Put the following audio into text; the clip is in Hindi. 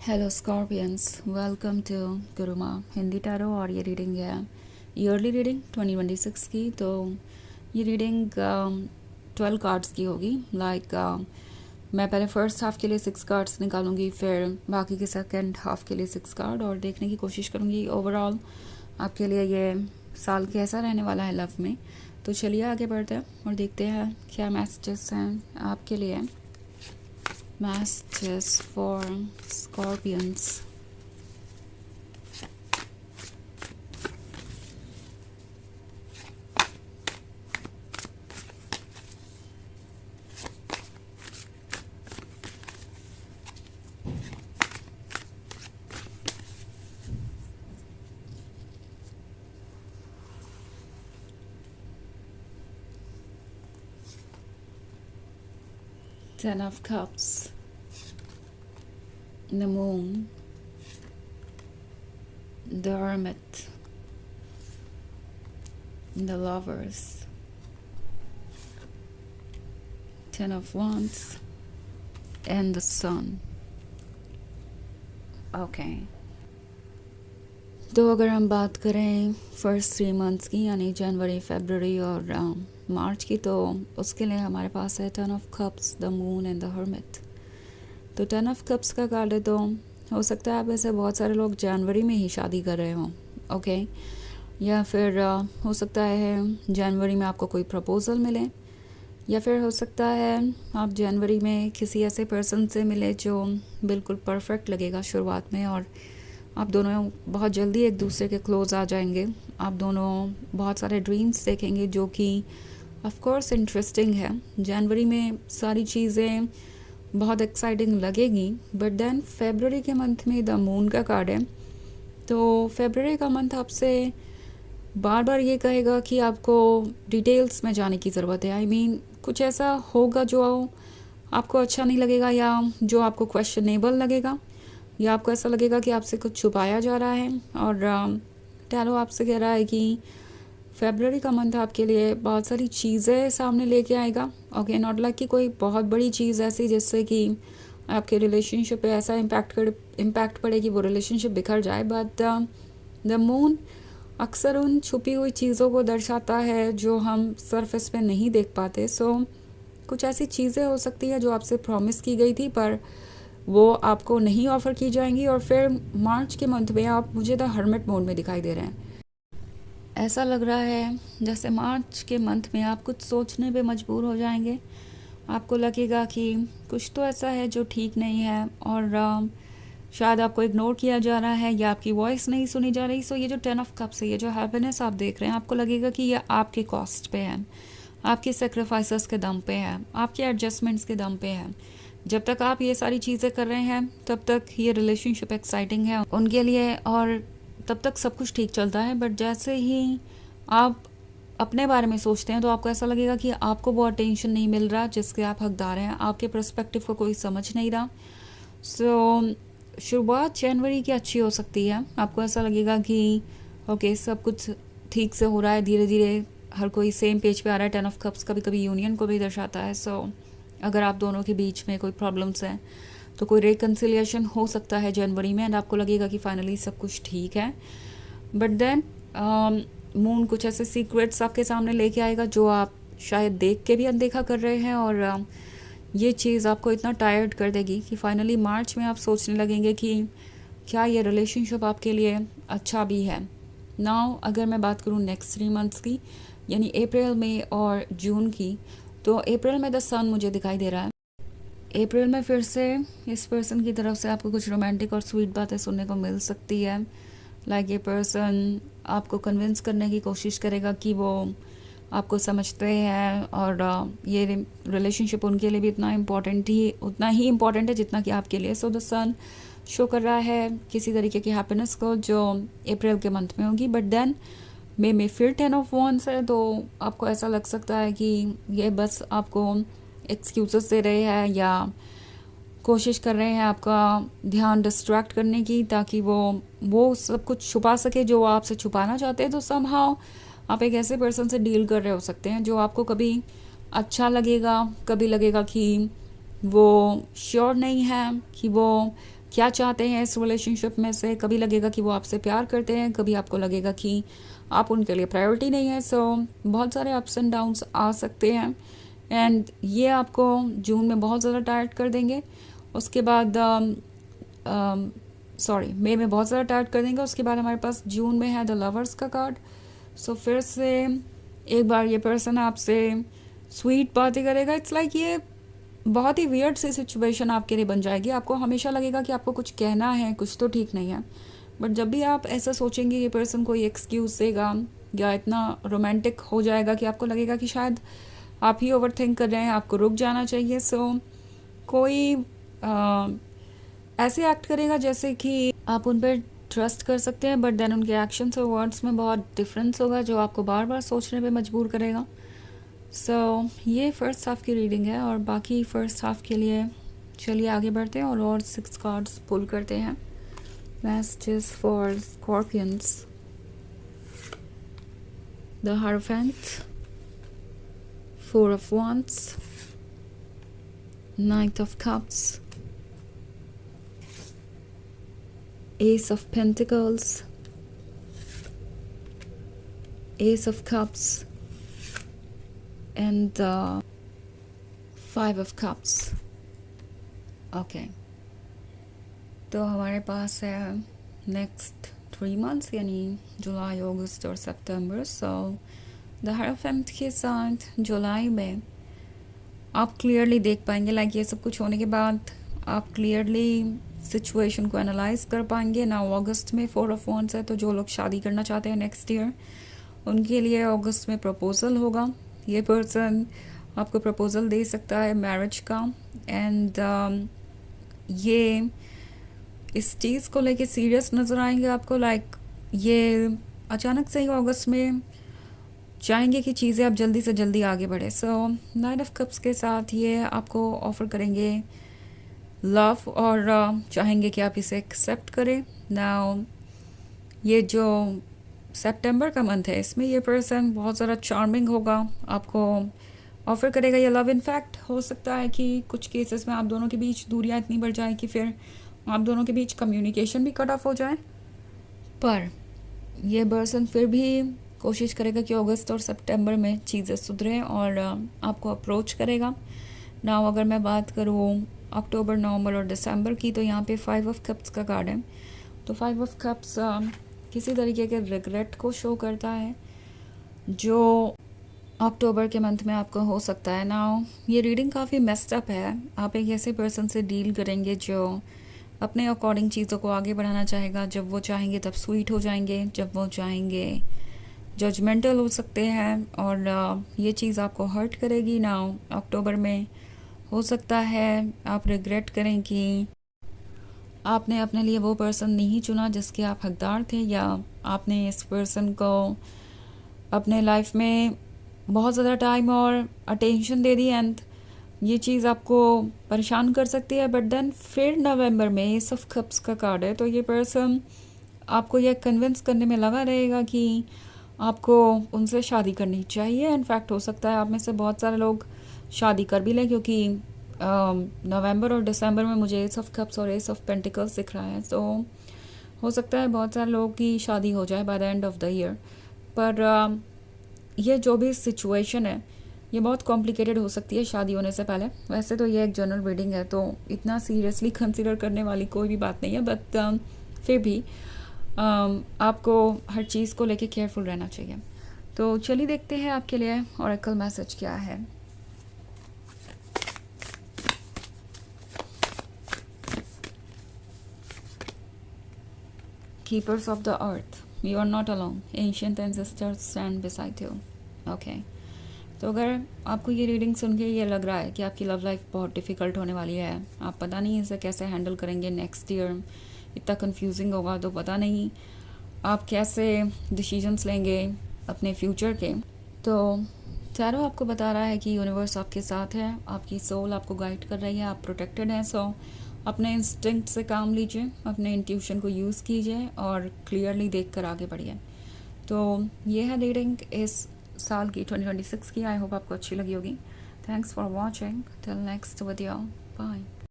Hello scorpions, welcome to Guruma Hindi tarot. और ये रीडिंग है ईयरली रीडिंग 2026 की। तो ये रीडिंग 12 कार्ड्स की होगी। मैं पहले फर्स्ट हाफ के लिए 6 कार्ड्स निकालूंगी, फिर बाकी के सेकंड हाफ के लिए 6 कार्ड, और देखने की कोशिश करूंगी ओवरऑल आपके लिए ये साल कैसा रहने वाला है लव में। तो चलिए आगे बढ़ते हैं और देखते हैं क्या मैसेजेस हैं आपके लिए। Messages for Scorpions. Ten of Cups, the Moon, the Hermit, the Lovers, Ten of Wands, and the Sun. Okay. तो अगर हम बात करें फर्स्ट 3 मंथ्स की, यानी जनवरी, फरवरी और मार्च की, तो उसके लिए हमारे पास है ten of cups, the moon and the hermit. तो टेन ऑफ कप्स का कार्ड है, तो हो सकता है आप ऐसे बहुत सारे लोग जनवरी में ही शादी कर रहे हों। ओके, या फिर हो सकता है जनवरी में आपको कोई प्रपोज़ल मिले, या फिर हो सकता है आप जनवरी में किसी ऐसे पर्सन से मिले जो बिल्कुल परफेक्ट लगेगा शुरुआत में, और आप दोनों बहुत जल्दी एक दूसरे के क्लोज आ जाएंगे। आप दोनों बहुत सारे ड्रीम्स देखेंगे जो कि ऑफ कोर्स इंटरेस्टिंग है। जनवरी में सारी चीज़ें बहुत एक्साइटिंग लगेगी, बट देन फरवरी के मंथ में द मून का कार्ड है। तो फरवरी का मंथ आपसे बार बार ये कहेगा कि आपको डिटेल्स में जाने की ज़रूरत है। आई मीन कुछ ऐसा होगा जो आपको अच्छा नहीं लगेगा, या जो आपको क्वेश्चनेबल लगेगा, या आपको ऐसा लगेगा कि आपसे कुछ छुपाया जा रहा है। और टैरो आपसे कह रहा है कि फरवरी का मंथ आपके लिए बहुत सारी चीज़ें सामने लेके आएगा। ओके, नॉट लाइक कि कोई बहुत बड़ी चीज़ ऐसी जिससे कि आपके रिलेशनशिप पे ऐसा इम्पैक्ट पड़े कि वो रिलेशनशिप बिखर जाए, बट द मून अक्सर उन छुपी हुई चीज़ों को दर्शाता है जो हम सरफेस पे नहीं देख पाते। सो कुछ ऐसी चीज़ें हो सकती है जो आपसे प्रॉमिस की गई थी पर वो आपको नहीं ऑफ़र की जाएंगी, और फिर मार्च के मंथ में आप मुझे द हर्मिट मोड में दिखाई दे रहे हैं। ऐसा लग रहा है जैसे मार्च के मंथ में आप कुछ सोचने पे मजबूर हो जाएंगे। आपको लगेगा कि कुछ तो ऐसा है जो ठीक नहीं है, और शायद आपको इग्नोर किया जा रहा है, या आपकी वॉइस नहीं सुनी जा रही। सो ये जो 10 ऑफ कप्स है, ये जो हैप्पीनेस आप देख रहे हैं, आपको लगेगा कि ये आपके कॉस्ट पे है, आपके सेक्रीफाइसेस के दम पे है, आपके एडजस्टमेंट्स के दम पे है। जब तक आप ये सारी चीज़ें कर रहे हैं तब तक ये रिलेशनशिप एक्साइटिंग है उनके लिए, और तब तक सब कुछ ठीक चलता है। बट जैसे ही आप अपने बारे में सोचते हैं तो आपको ऐसा लगेगा कि आपको वो अटेंशन नहीं मिल रहा जिसके आप हकदार हैं, आपके पर्सपेक्टिव को कोई समझ नहीं रहा। सो शुरुआत जनवरी की अच्छी हो सकती है। आपको ऐसा लगेगा कि ओके, सब कुछ ठीक से हो रहा है, धीरे धीरे हर कोई सेम पेज पे आ रहा है। 10 ऑफ कप्स कभी कभी यूनियन को भी दर्शाता है। सो अगर आप दोनों के बीच में कोई प्रॉब्लम्स हैं तो कोई रिकन्सिलिएशन हो सकता है जनवरी में, एंड आपको लगेगा कि फाइनली सब कुछ ठीक है। बट देन मून कुछ ऐसे सीक्रेट्स आपके सामने लेके आएगा जो आप शायद देख के भी अनदेखा कर रहे हैं, और ये चीज़ आपको इतना टायर्ड कर देगी कि फाइनली मार्च में आप सोचने लगेंगे कि क्या ये रिलेशनशिप आपके लिए अच्छा भी है। नाउ अगर मैं बात करूँ नेक्स्ट 3 मंथ्स की, यानी अप्रैल, मई और जून की, तो अप्रैल में द सन मुझे दिखाई दे रहा है। अप्रैल में फिर से इस पर्सन की तरफ से आपको कुछ रोमांटिक और स्वीट बातें सुनने को मिल सकती है। लाइक ये पर्सन आपको कन्विंस करने की कोशिश करेगा कि वो आपको समझते हैं, और ये रिलेशनशिप उनके लिए भी उतना ही इम्पॉर्टेंट है जितना कि आपके लिए। सो द सन शो कर रहा है किसी तरीके की हैप्पीनेस को जो अप्रैल के मंथ में होगी। बट देन मई में फिर 10 ऑफ वॉन्ड्स है, तो आपको ऐसा लग सकता है कि ये बस आपको एक्सक्यूज़ेस दे रहे हैं, या कोशिश कर रहे हैं आपका ध्यान डिस्ट्रैक्ट करने की, ताकि वो सब कुछ छुपा सके जो वो आपसे छुपाना चाहते हैं। तो समहाउ आप एक ऐसे पर्सन से डील कर रहे हो सकते हैं जो आपको कभी अच्छा लगेगा, कभी लगेगा कि वो श्योर नहीं है कि वो क्या चाहते हैं इस रिलेशनशिप में से। कभी लगेगा कि वो आपसे प्यार करते हैं, कभी आपको लगेगा कि आप उनके लिए प्रायोरिटी नहीं है। सो बहुत सारे अप्स एंड डाउन्स आ सकते हैं एंड ये आपको जून में बहुत ज़्यादा टायर्ड कर देंगे। उसके बाद सॉरी मई में बहुत ज़्यादा टायर्ड कर देंगे। उसके बाद हमारे पास जून में है द लवर्स का कार्ड। सो फिर से एक बार ये पर्सन आपसे स्वीट बातें करेगा। इट्स लाइक ये बहुत ही वियर्ड सी सिचुएशन आपके लिए बन जाएगी। आपको हमेशा लगेगा कि आपको कुछ कहना है, कुछ तो ठीक नहीं है, बट जब भी आप ऐसा सोचेंगे ये पर्सन कोई एक्सक्यूज़ देगा या इतना रोमांटिक हो जाएगा कि आपको लगेगा कि शायद आप ही ओवर थिंक कर रहे हैं, आपको रुक जाना चाहिए। सो कोई ऐसे एक्ट करेगा जैसे कि आप उन पर ट्रस्ट कर सकते हैं, बट देन उनके एक्शंस और वर्ड्स में बहुत डिफरेंस होगा जो आपको बार बार सोचने पे मजबूर करेगा। सो ये फर्स्ट हाफ की रीडिंग है और बाकी फर्स्ट हाफ के लिए चलिए आगे बढ़ते हैं और 6 कार्ड्स पुल करते हैं। Messages for Scorpions. The Hierophant, 4 of Wands, Knight of Cups, Ace of Pentacles, Ace of Cups, and 5 of Cups. Okay. तो हमारे पास है नेक्स्ट 3 मंथ्स यानी जुलाई, अगस्त और सितंबर। सो द हायरोफेंट के साथ जुलाई में आप क्लियरली देख पाएंगे, लाइक ये सब कुछ होने के बाद आप क्लियरली सिचुएशन को एनालाइज कर पाएंगे ना। अगस्त में 4 ऑफ वांड्स है, तो जो लोग शादी करना चाहते हैं नेक्स्ट ईयर उनके लिए अगस्त में प्रपोजल होगा। ये पर्सन आपको प्रपोजल दे सकता है मैरिज का एंड ये इस चीज़ को लेके सीरियस नज़र आएंगे आपको। लाइक ये अचानक से ही अगस्त में चाहेंगे कि चीज़ें आप जल्दी से जल्दी आगे बढ़े। सो नाइट ऑफ कप्स के साथ ये आपको ऑफ़र करेंगे लव और चाहेंगे कि आप इसे एक्सेप्ट करें। नाउ ये जो सितंबर का मंथ है इसमें ये पर्सन बहुत ज़्यादा चार्मिंग होगा, आपको ऑफ़र करेगा ये लव। इनफैक्ट हो सकता है कि कुछ केसेस में आप दोनों के बीच दूरियां इतनी बढ़ जाए कि फिर आप दोनों के बीच कम्युनिकेशन भी कट ऑफ हो जाए, पर यह पर्सन फिर भी कोशिश करेगा कि अगस्त और सितंबर में चीज़ें सुधरें और आपको अप्रोच करेगा। नाउ अगर मैं बात करूँ अक्टूबर, नवंबर और दिसंबर की, तो यहाँ पे 5 ऑफ कप्स का कार्ड है। तो 5 ऑफ कप्स किसी तरीके के रिग्रेट को शो करता है जो अक्टूबर के मंथ में आपको हो सकता है। नाउ ये रीडिंग काफ़ी मेस्ड अप है। आप एक ऐसे पर्सन से डील करेंगे जो अपने अकॉर्डिंग चीज़ों को आगे बढ़ाना चाहेगा। जब वो चाहेंगे तब स्वीट हो जाएंगे, जब वो चाहेंगे जजमेंटल हो सकते हैं और ये चीज़ आपको हर्ट करेगी। नाउ अक्टूबर में हो सकता है आप रिग्रेट करें कि आपने अपने लिए वो पर्सन नहीं चुना जिसके आप हकदार थे, या आपने इस पर्सन को अपने लाइफ में बहुत ज़्यादा टाइम और अटेंशन दे दी एंड ये चीज़ आपको परेशान कर सकती है। बट देन फिर नवंबर में एस ऑफ कप्स का कार्ड है, तो ये पर्सन आपको यह कन्विंस करने में लगा रहेगा कि आपको उनसे शादी करनी चाहिए। इनफैक्ट हो सकता है आप में से बहुत सारे लोग शादी कर भी लें, क्योंकि नवंबर और दिसंबर में मुझे एस ऑफ कप्स और एस ऑफ पेंटिकल्स दिख रहा है। तो हो सकता है बहुत सारे लोगों की शादी हो जाए by the end of the year. पर ये जो भी सिचुएशन है ये बहुत कॉम्प्लिकेटेड हो सकती है शादी होने से पहले। वैसे तो ये एक जनरल रीडिंग है, तो इतना सीरियसली कंसिडर करने वाली कोई भी बात नहीं है, बट फिर भी आपको हर चीज़ को लेके केयरफुल रहना चाहिए। तो चलिए देखते हैं आपके लिए ऑरेकल मैसेज क्या है। Keepers of the earth, you are not alone, ancient ancestors stand beside you. Okay, तो अगर आपको ये रीडिंग सुन के ये लग रहा है कि आपकी लव लाइफ बहुत डिफ़िकल्ट होने वाली है, आप पता नहीं इसे कैसे हैंडल करेंगे नेक्स्ट ईयर, इतना कंफ्यूजिंग होगा, तो पता नहीं आप कैसे डिसीजंस लेंगे अपने फ्यूचर के, तो टैरो आपको बता रहा है कि यूनिवर्स आपके साथ है, आपकी सोल आपको गाइड कर रही है, आप प्रोटेक्टेड हैं। सो अपने इंस्टिंक्ट से काम लीजिए, अपने इंट्यूशन को यूज़ कीजिए और क्लियरली देखकर आगे बढ़िए। तो ये है रीडिंग इस साल की 2026 की। आई होप आपको अच्छी लगी होगी। Thanks for watching, till next video, bye.